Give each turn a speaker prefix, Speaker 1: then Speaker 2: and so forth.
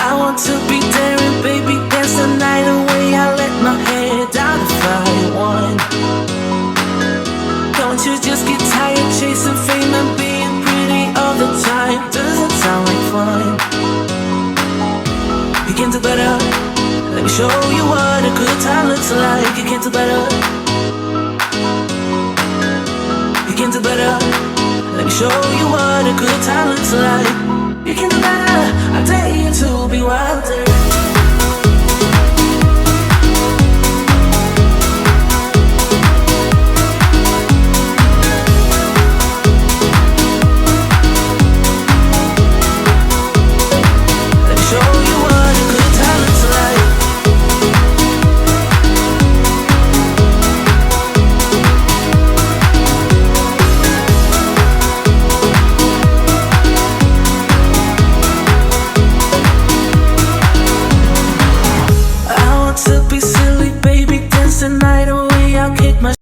Speaker 1: I want to be daring, baby, dance the night away. I let my hair down to fire one. Don't you just get tired chasing fame and being pretty all the time? Doesn't sound like fun. You can do better. Let me show you what a good time looks like. You can do better. You can do better. Let me show you what a good time looks like. You can do better. I dare you to be wilder. To be